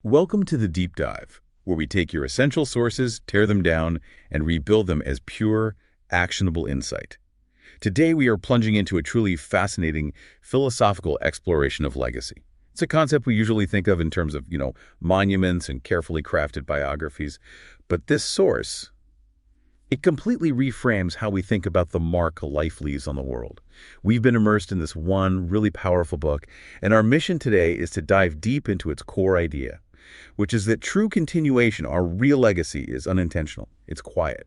Welcome to the Deep Dive, where we take your essential sources, tear them down, and rebuild them as pure, actionable insight. Today, we are plunging into a truly fascinating philosophical exploration of legacy. It's a concept we usually think of in terms of, monuments and carefully crafted biographies. But this source, it completely reframes how we think about the mark a life leaves on the world. We've been immersed in this one really powerful book, and our mission today is to dive deep into its core idea, which is that true continuation, our real legacy, is unintentional, it's quiet,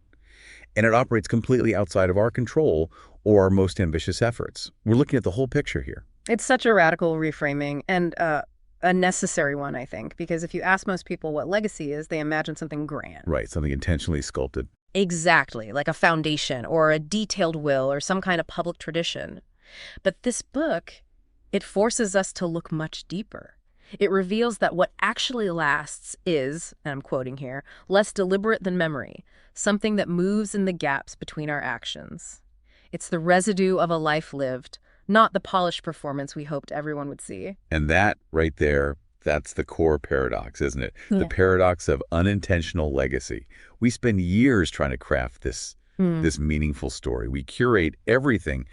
and it operates completely outside of our control or our most ambitious efforts. We're looking at the whole picture here. It's such a radical reframing and a necessary one, I think, because if you ask most people what legacy is, they imagine something grand. Right, something intentionally sculpted. Exactly, like a foundation or a detailed will or some kind of public tradition. But this book, it forces us to look much deeper. It reveals that what actually lasts is, and I'm quoting here, less deliberate than memory, something that moves in the gaps between our actions. It's the residue of a life lived, not the polished performance we hoped everyone would see. And that right there, that's the core paradox, isn't it? Yeah. The paradox of unintentional legacy. We spend years trying to craft this meaningful story. We curate everything,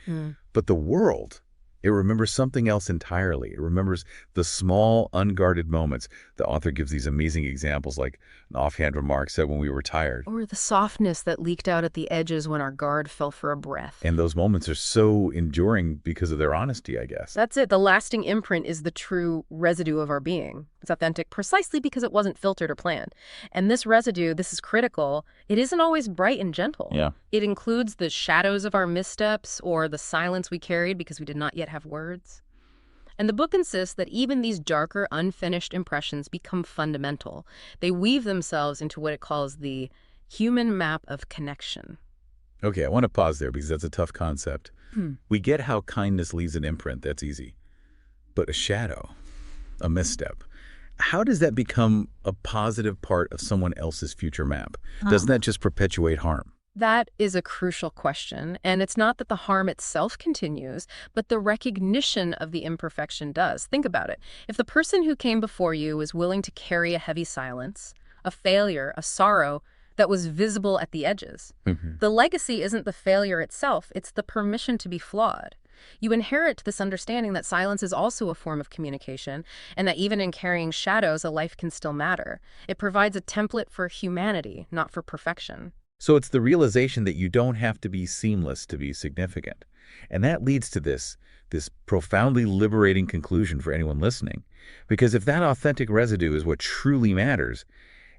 but the world, it remembers something else entirely. It remembers the small, unguarded moments. The author gives these amazing examples, like an offhand remark said when we were tired. Or the softness that leaked out at the edges when our guard fell for a breath. And those moments are so enduring because of their honesty, I guess. That's it. The lasting imprint is the true residue of our being. It's authentic precisely because it wasn't filtered or planned. And this residue, this is critical, it isn't always bright and gentle. Yeah. It includes the shadows of our missteps or the silence we carried because we did not yet have words. And the book insists that even these darker, unfinished impressions become fundamental. They weave themselves into what it calls the human map of connection. Okay, I want to pause there because that's a tough concept. We get how kindness leaves an imprint. That's easy. But a shadow, a misstep, how does that become a positive part of someone else's future map? Doesn't that just perpetuate harm? That is a crucial question, and it's not that the harm itself continues, but the recognition of the imperfection does. Think about it. If the person who came before you is willing to carry a heavy silence, a failure, a sorrow that was visible at the edges, the legacy isn't the failure itself, it's the permission to be flawed. You inherit this understanding that silence is also a form of communication, and that even in carrying shadows, a life can still matter. It provides a template for humanity, not for perfection. So it's the realization that you don't have to be seamless to be significant. And that leads to this profoundly liberating conclusion for anyone listening. Because if that authentic residue is what truly matters,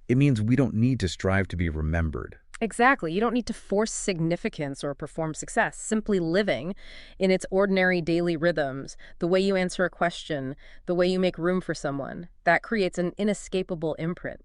it means we don't need to strive to be remembered. Exactly. You don't need to force significance or perform success. Simply living in its ordinary daily rhythms, the way you answer a question, the way you make room for someone, that creates an inescapable imprint.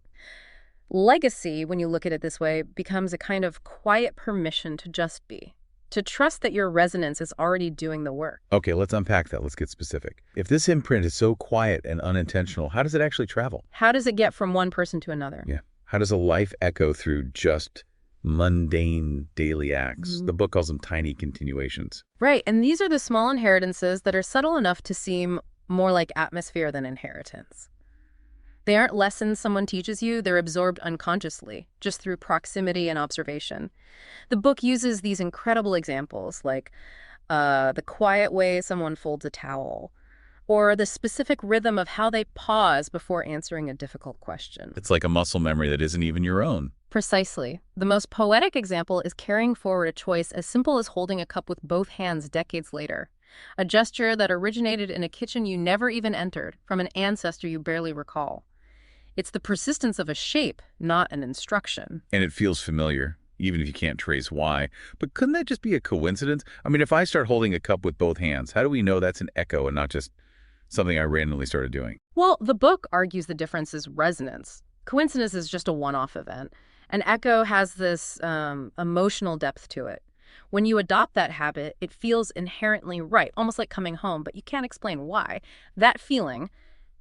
Legacy, when you look at it this way, becomes a kind of quiet permission to just be, to trust that your resonance is already doing the work. Okay, let's unpack that. Let's get specific. If this imprint is so quiet and unintentional, how does it actually travel? How does it get from one person to another? Yeah. How does a life echo through just mundane daily acts? The book calls them tiny continuations. Right, and these are the small inheritances that are subtle enough to seem more like atmosphere than inheritance. They aren't lessons someone teaches you, they're absorbed unconsciously, just through proximity and observation. The book uses these incredible examples, like the quiet way someone folds a towel, or the specific rhythm of how they pause before answering a difficult question. It's like a muscle memory that isn't even your own. Precisely. The most poetic example is carrying forward a choice as simple as holding a cup with both hands decades later. A gesture that originated in a kitchen you never even entered, from an ancestor you barely recall. It's the persistence of a shape, not an instruction. And it feels familiar, even if you can't trace why. But couldn't that just be a coincidence? I mean, if I start holding a cup with both hands, how do we know that's an echo and not just something I randomly started doing? Well, the book argues the difference is resonance. Coincidence is just a one-off event. An echo has this emotional depth to it. When you adopt that habit, it feels inherently right, almost like coming home, but you can't explain why. That feeling,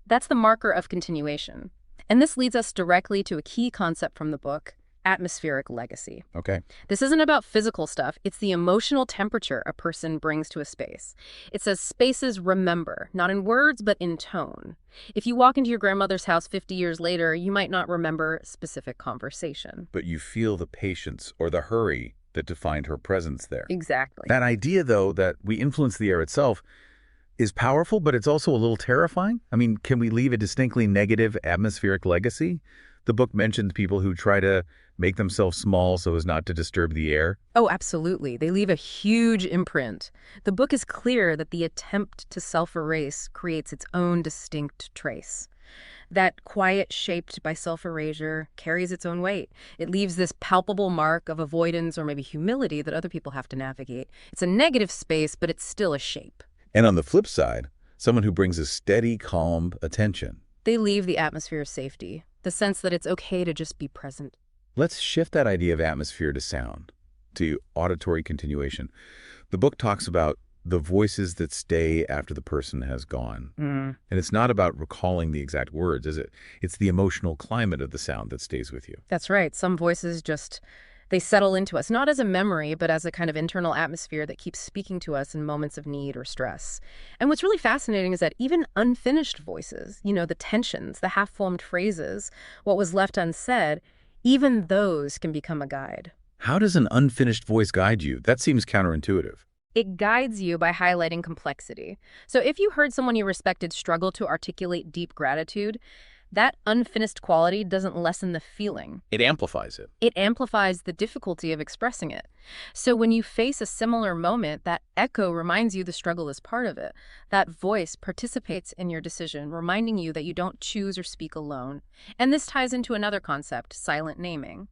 that's the marker of continuation. And this leads us directly to a key concept from the book, atmospheric legacy. Okay. This isn't about physical stuff. It's the emotional temperature a person brings to a space. It says spaces remember, not in words, but in tone. If you walk into your grandmother's house 50 years later, you might not remember a specific conversation. But you feel the patience or the hurry that defined her presence there. Exactly. That idea, though, that we influence the air itself is powerful, but it's also a little terrifying. I mean, can we leave a distinctly negative atmospheric legacy? The book mentions people who try to make themselves small so as not to disturb the air. Oh, absolutely. They leave a huge imprint. The book is clear that the attempt to self-erase creates its own distinct trace. That quiet shaped by self-erasure carries its own weight. It leaves this palpable mark of avoidance or maybe humility that other people have to navigate. It's a negative space, but it's still a shape. And on the flip side, someone who brings a steady, calm attention. They leave the atmosphere of safety, the sense that it's okay to just be present. Let's shift that idea of atmosphere to sound, to auditory continuation. The book talks about the voices that stay after the person has gone. And it's not about recalling the exact words, is it? It's the emotional climate of the sound that stays with you. That's right. Some voices just, they settle into us, not as a memory, but as a kind of internal atmosphere that keeps speaking to us in moments of need or stress. And what's really fascinating is that even unfinished voices, the tensions, the half-formed phrases, what was left unsaid, even those can become a guide. How does an unfinished voice guide you? That seems counterintuitive. It guides you by highlighting complexity. So if you heard someone you respected struggle to articulate deep gratitude, that unfinished quality doesn't lessen the feeling. It amplifies it. It amplifies the difficulty of expressing it. So when you face a similar moment, that echo reminds you the struggle is part of it. That voice participates in your decision, reminding you that you don't choose or speak alone. And this ties into another concept, silent naming.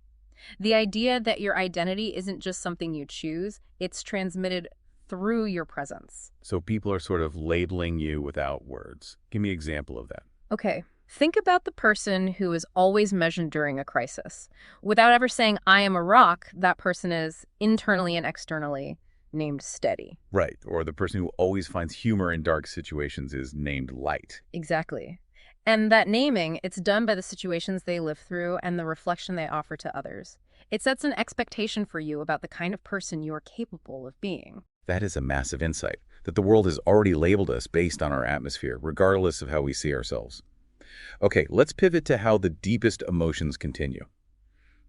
The idea that your identity isn't just something you choose, it's transmitted through your presence. So people are sort of labeling you without words. Give me an example of that. Okay. Think about the person who is always measured during a crisis. Without ever saying, I am a rock, that person is internally and externally named steady. Right. Or the person who always finds humor in dark situations is named light. Exactly. And that naming, it's done by the situations they live through and the reflection they offer to others. It sets an expectation for you about the kind of person you are capable of being. That is a massive insight, that the world has already labeled us based on our atmosphere, regardless of how we see ourselves. Okay, let's pivot to how the deepest emotions continue.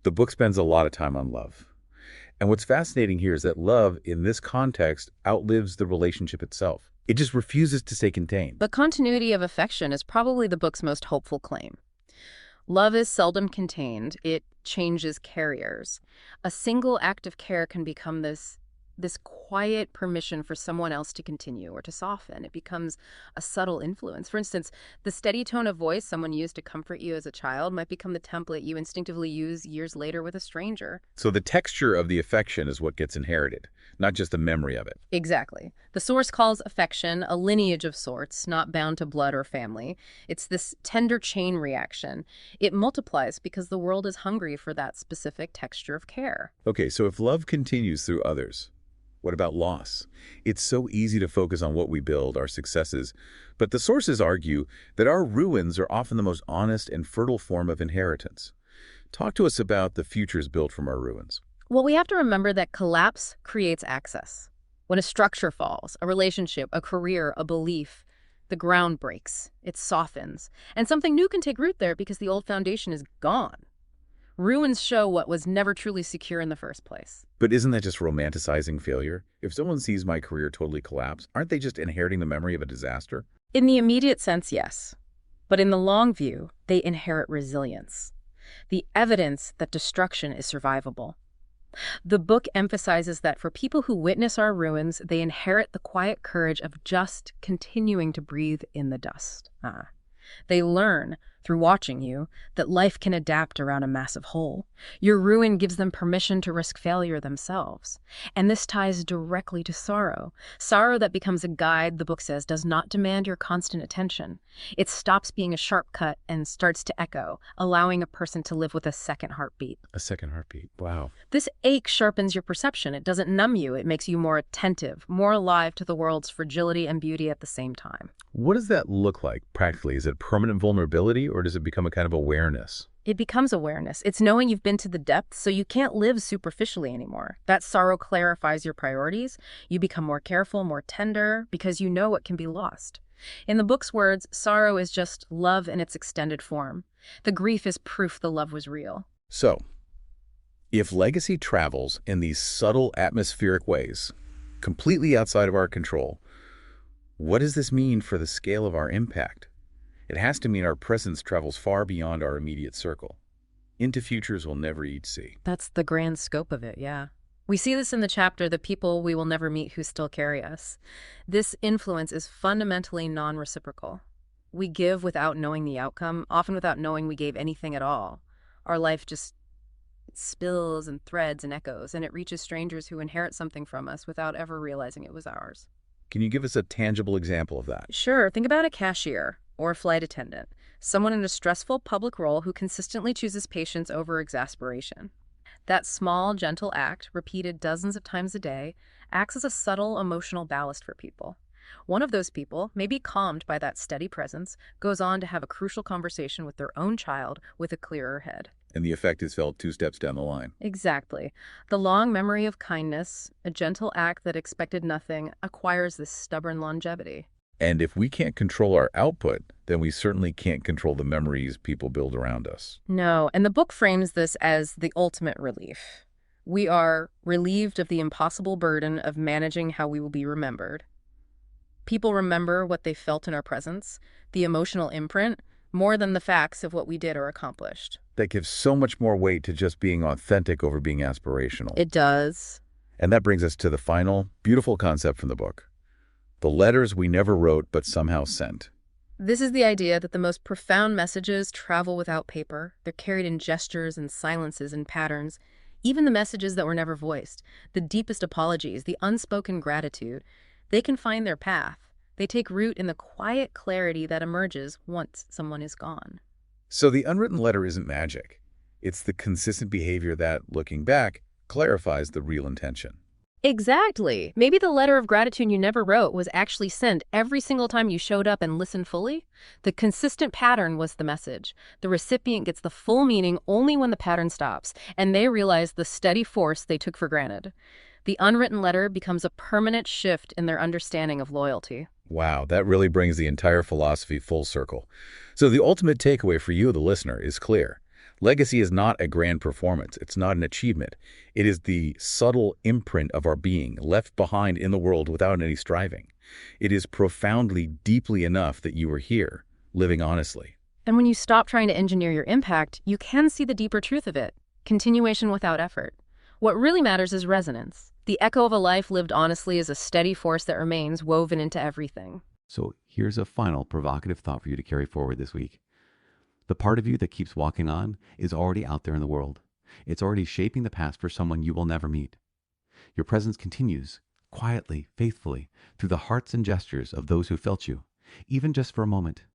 The book spends a lot of time on love. And what's fascinating here is that love, in this context, outlives the relationship itself. It just refuses to stay contained. The continuity of affection is probably the book's most hopeful claim. Love is seldom contained. It changes carriers. A single act of care can become this quiet permission for someone else to continue or to soften. It becomes a subtle influence. For instance, the steady tone of voice someone used to comfort you as a child might become the template you instinctively use years later with a stranger. So the texture of the affection is what gets inherited, not just the memory of it. Exactly. The source calls affection a lineage of sorts, not bound to blood or family. It's this tender chain reaction. It multiplies because the world is hungry for that specific texture of care. Okay, so if love continues through others, what about loss? It's so easy to focus on what we build, our successes, but the sources argue that our ruins are often the most honest and fertile form of inheritance. Talk to us about the futures built from our ruins. Well, we have to remember that collapse creates access. When a structure falls, a relationship, a career, a belief, the ground breaks, it softens, and something new can take root there because the old foundation is gone. Ruins show what was never truly secure in the first place. But isn't that just romanticizing failure? If someone sees my career totally collapse, aren't they just inheriting the memory of a disaster? In the immediate sense, yes. But in the long view, they inherit resilience. The evidence that destruction is survivable. The book emphasizes that for people who witness our ruins, they inherit the quiet courage of just continuing to breathe in the dust. They learn, through watching you, that life can adapt around a massive hole. Your ruin gives them permission to risk failure themselves. And this ties directly to sorrow. Sorrow that becomes a guide, the book says, does not demand your constant attention. It stops being a sharp cut and starts to echo, allowing a person to live with a second heartbeat. A second heartbeat. Wow. This ache sharpens your perception. It doesn't numb you. It makes you more attentive, more alive to the world's fragility and beauty at the same time. What does that look like practically? Is it permanent vulnerability or does it become a kind of awareness? It becomes awareness. It's knowing you've been to the depths, so you can't live superficially anymore. That sorrow clarifies your priorities. You become more careful, more tender, because you know what can be lost. In the book's words, sorrow is just love in its extended form. The grief is proof the love was real. So, if legacy travels in these subtle atmospheric ways, completely outside of our control, what does this mean for the scale of our impact? It has to mean our presence travels far beyond our immediate circle, into futures we'll never each see. That's the grand scope of it, yeah. We see this in the chapter, The People We Will Never Meet Who Still Carry Us. This influence is fundamentally non-reciprocal. We give without knowing the outcome, often without knowing we gave anything at all. Our life just spills and threads and echoes, and it reaches strangers who inherit something from us without ever realizing it was ours. Can you give us a tangible example of that? Sure, think about a cashier or a flight attendant, someone in a stressful public role who consistently chooses patience over exasperation. That small, gentle act, repeated dozens of times a day, acts as a subtle emotional ballast for people. One of those people, maybe calmed by that steady presence, goes on to have a crucial conversation with their own child with a clearer head. And the effect is felt 2 steps down the line. Exactly. The long memory of kindness, a gentle act that expected nothing, acquires this stubborn longevity. And if we can't control our output, then we certainly can't control the memories people build around us. No, and the book frames this as the ultimate relief. We are relieved of the impossible burden of managing how we will be remembered. People remember what they felt in our presence, the emotional imprint, more than the facts of what we did or accomplished. That gives so much more weight to just being authentic over being aspirational. It does. And that brings us to the final, beautiful concept from the book. The letters we never wrote but somehow sent. This is the idea that the most profound messages travel without paper. They're carried in gestures and silences and patterns. Even the messages that were never voiced, the deepest apologies, the unspoken gratitude, they can find their path. They take root in the quiet clarity that emerges once someone is gone. So the unwritten letter isn't magic. It's the consistent behavior that, looking back, clarifies the real intention. Exactly. Maybe the letter of gratitude you never wrote was actually sent every single time you showed up and listened fully. The consistent pattern was the message. The recipient gets the full meaning only when the pattern stops, and they realize the steady force they took for granted. The unwritten letter becomes a permanent shift in their understanding of loyalty. Wow, that really brings the entire philosophy full circle. So the ultimate takeaway for you, the listener, is clear. Legacy is not a grand performance. It's not an achievement. It is the subtle imprint of our being, left behind in the world without any striving. It is profoundly, deeply enough that you are here, living honestly. And when you stop trying to engineer your impact, you can see the deeper truth of it. Continuation without effort. What really matters is resonance. The echo of a life lived honestly is a steady force that remains woven into everything. So here's a final provocative thought for you to carry forward this week. The part of you that keeps walking on is already out there in the world. It's already shaping the past for someone you will never meet. Your presence continues, quietly, faithfully, through the hearts and gestures of those who felt you, even just for a moment.